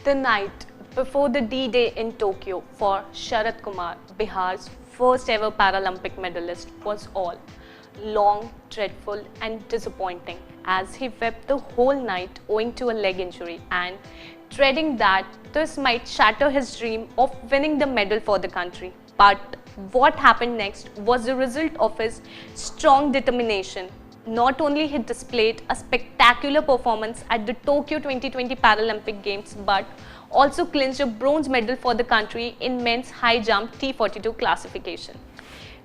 The night before the D-Day in Tokyo for Sharad Kumar, Bihar's first ever Paralympic medalist, was all long, dreadful and disappointing as he wept the whole night owing to a leg injury and dreading that this might shatter his dream of winning the medal for the country. But what happened next was the result of his strong determination. Not only he displayed a spectacular performance at the Tokyo 2020 Paralympic Games but also clinched a bronze medal for the country in men's high jump T42 classification.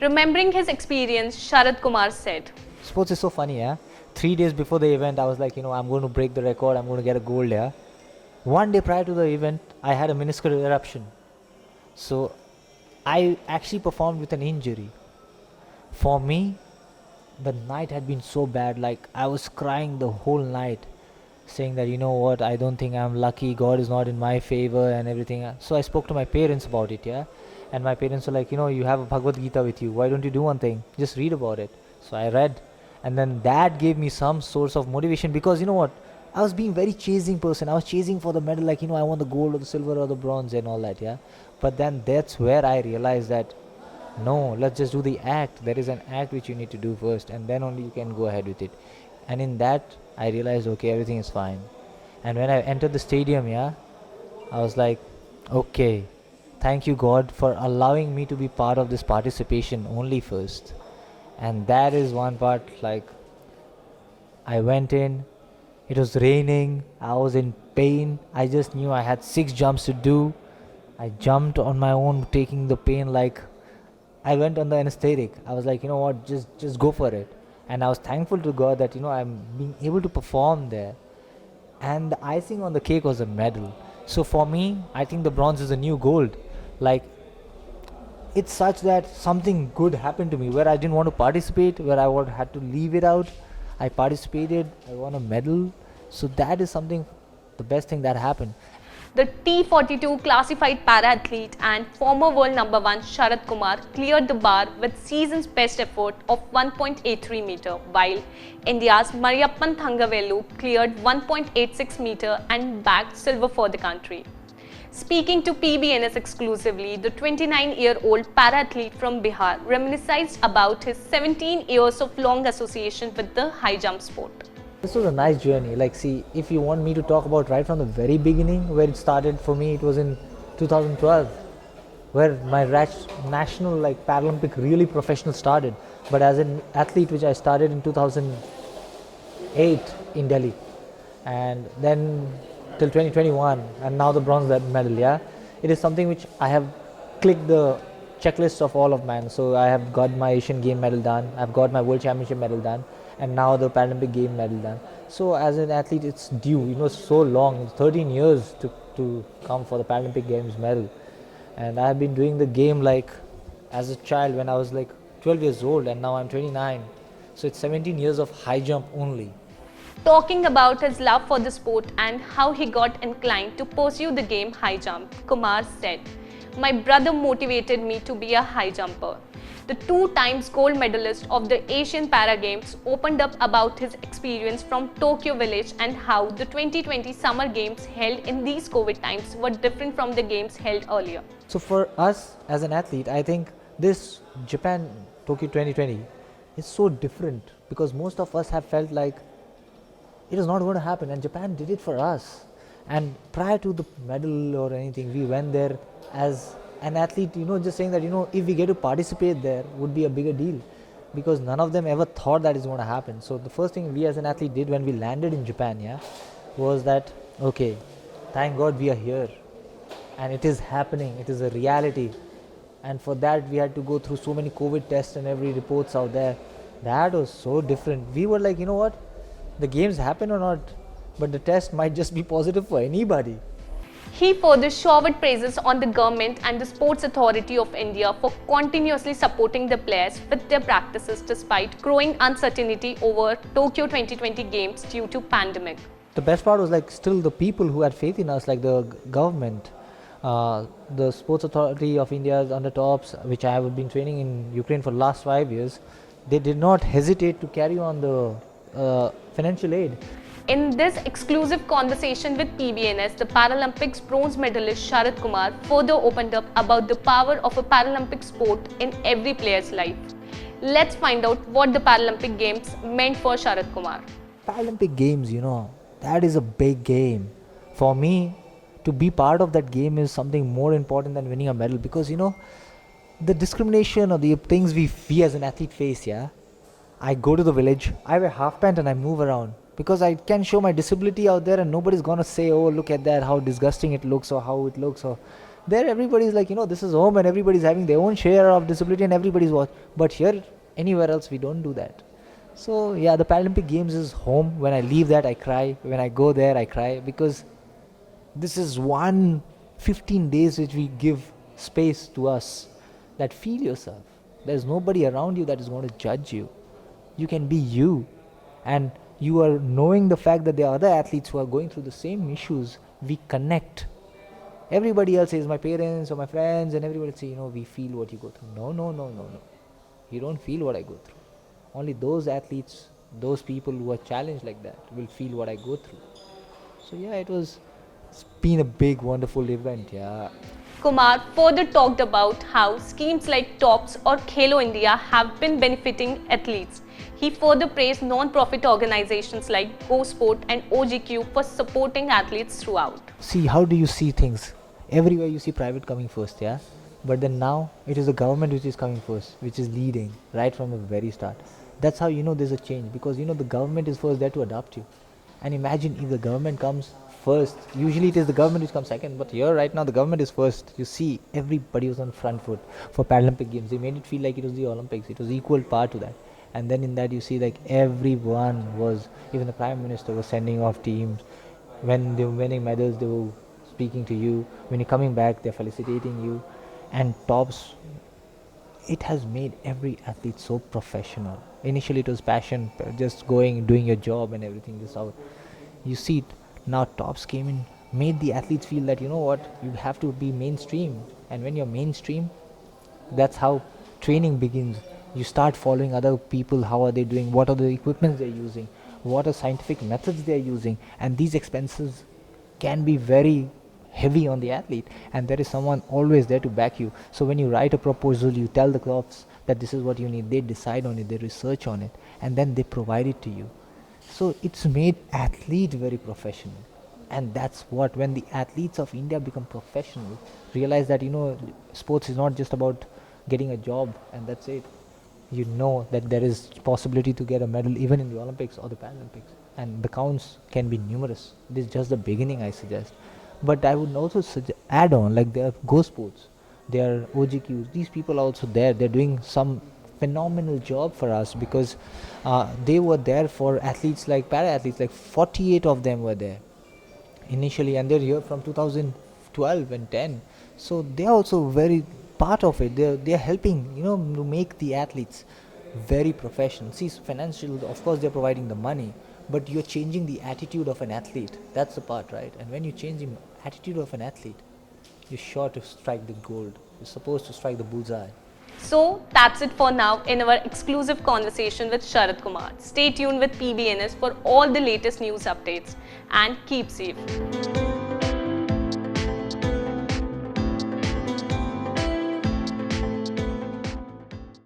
Remembering his experience, Sharad Kumar said, Sports is so funny, yeah? 3 days before the event, I was like, I'm going to break the record, I'm going to get a gold, yeah? One day prior to the event, I had a meniscal eruption. So, I actually performed with an injury. For me, the night had been so bad, like I was crying the whole night, saying that, I don't think I'm lucky, God is not in my favor and everything. So I spoke to my parents about it, yeah? And my parents were like, you have a Bhagavad Gita with you, why don't you do one thing? Just read about it. So I read, and then that gave me some source of motivation because I was being very chasing person. I was chasing for the medal, like, I want the gold or the silver or the bronze and all that, yeah? But then that's where I realized that no, let's just do the act. There is an act which you need to do first, and then only you can go ahead with it. And in that, I realized, okay, everything is fine. And when I entered the stadium, yeah, I was like, okay, thank you, God, for allowing me to be part of this participation only first. And that is one part, like, I went in, it was raining, I was in pain. I just knew I had 6 jumps to do. I jumped on my own, taking the pain like I went on the anesthetic. I was like, just go for it. And I was thankful to God that, I'm being able to perform there. And the icing on the cake was a medal. So for me, I think the bronze is a new gold. Like, it's such that something good happened to me where I didn't want to participate, where had to leave it out. I participated, I won a medal. So that is something, the best thing that happened. The T42 classified para-athlete and former world number 1 Sharad Kumar cleared the bar with season's best effort of 1.83 meter, while India's Mariyappan Thangavelu cleared 1.86 meter and bagged silver for the country. Speaking to PBNS exclusively, the 29-year-old para-athlete from Bihar reminisced about his 17 years of long association with the high jump sport. This was a nice journey. Like, see, if you want me to talk about right from the very beginning, where it started for me, it was in 2012, where my national, Paralympic really professional started. But as an athlete, which I started in 2008 in Delhi, and then till 2021, and now the bronze medal. Yeah, it is something which I have clicked the checklist of all of mine. So I have got my Asian Game medal done. I've got my World Championship medal done. And now the Paralympic Game medal done. So as an athlete, it's due, so long. It's 13 years to come for the Paralympic Games medal. And I have been doing the game as a child when I was 12 years old, and now I'm 29. So it's 17 years of high jump only. Talking about his love for the sport and how he got inclined to pursue the game high jump, Kumar said, "My brother motivated me to be a high jumper." The 2 times gold medalist of the Asian Para Games opened up about his experience from Tokyo village and how the 2020 Summer Games held in these COVID times were different from the games held earlier. So for us as an athlete, I think this Japan Tokyo 2020 is so different because most of us have felt like it is not going to happen, and Japan did it for us. And prior to the medal or anything, we went there as an athlete, just saying that, if we get to participate there would be a bigger deal because none of them ever thought that is going to happen. So the first thing we as an athlete did when we landed in Japan, yeah, was that, okay, thank God we are here and it is happening, it is a reality. And for that we had to go through so many COVID tests and every reports out there. That was so different. We were like, the games happen or not, but the test might just be positive for anybody. He further showered praises on the government and the Sports Authority of India for continuously supporting the players with their practices despite growing uncertainty over Tokyo 2020 Games due to pandemic. The best part was still the people who had faith in us, like the government, the Sports Authority of India's under tops, which I have been training in Ukraine for the last 5 years. They did not hesitate to carry on the financial aid. In this exclusive conversation with PBNS, the Paralympics bronze medalist Sharad Kumar further opened up about the power of a Paralympic sport in every player's life. Let's find out what the Paralympic Games meant for Sharad Kumar. Paralympic Games, that is a big game. For me, to be part of that game is something more important than winning a medal, because the discrimination or the things we as an athlete face, I go to the village, I wear half pant and I move around because I can show my disability out there and nobody's gonna say, oh, look at that, how disgusting it looks or how it looks. Or there everybody's like, this is home and everybody's having their own share of disability and everybody's watch. But here, anywhere else, we don't do that. So yeah, the Paralympic Games is home. When I leave that, I cry. When I go there, I cry, because this is 15 days which we give space to us. That feel yourself. There's nobody around you that is going to judge you. You can be you, and you are knowing the fact that there are other athletes who are going through the same issues. We connect. Everybody else says, my parents or my friends, and everybody say, we feel what you go through. No. You don't feel what I go through. Only those athletes, those people who are challenged like that will feel what I go through. So yeah, it's been a big, wonderful event. Yeah. Kumar further talked about how schemes like TOPS or Khelo India have been benefiting athletes. He further praised non-profit organizations like Go Sport and OGQ for supporting athletes throughout. See, how do you see things? Everywhere you see private coming first, but then now it is the government which is coming first, which is leading right from the very start. That's how there's a change, because the government is first there to adopt you. And imagine if the government comes first. Usually it is the government which comes second, but here right now the government is first. You see, everybody was on front foot for Paralympic Games. They made it feel like it was the Olympics. It was equal part to that. And then in that you see, like, everyone was, even the Prime Minister was sending off teams. When they were winning medals, they were speaking to you. When you're coming back, they're felicitating you. And TOPS, it has made every athlete so professional. Initially it was passion, just going, doing your job and everything. This how you see it. Now TOPS came in, made the athletes feel that, you have to be mainstream. And when you're mainstream, that's how training begins. You start following other people, how are they doing, what are the equipments they're using, what are scientific methods they're using. And these expenses can be very heavy on the athlete, and there is someone always there to back you. So when you write a proposal, you tell the clubs that this is what you need, they decide on it, they research on it, and then they provide it to you. So it's made athlete very professional. And that's what, when the athletes of India become professional, realize that sports is not just about getting a job and that's it. That there is possibility to get a medal even in the Olympics or the Paralympics, and the counts can be numerous. This is just the beginning, I suggest. But I would also add on, like, there are Go Sports, there are OGQs. These people are also there. They're doing some phenomenal job for us, because they were there for athletes like para-athletes, like 48 of them were there initially, and they're here from 2012 and 10. So they're also very part of it. They're helping, to make the athletes very professional. See, financial, of course, they're providing the money, but you're changing the attitude of an athlete. That's the part, right? And when you change the attitude of an athlete, you're sure to strike the gold. You're supposed to strike the bullseye. So that's it for now in our exclusive conversation with Sharad Kumar. Stay tuned with PBNS for all the latest news updates, and keep safe.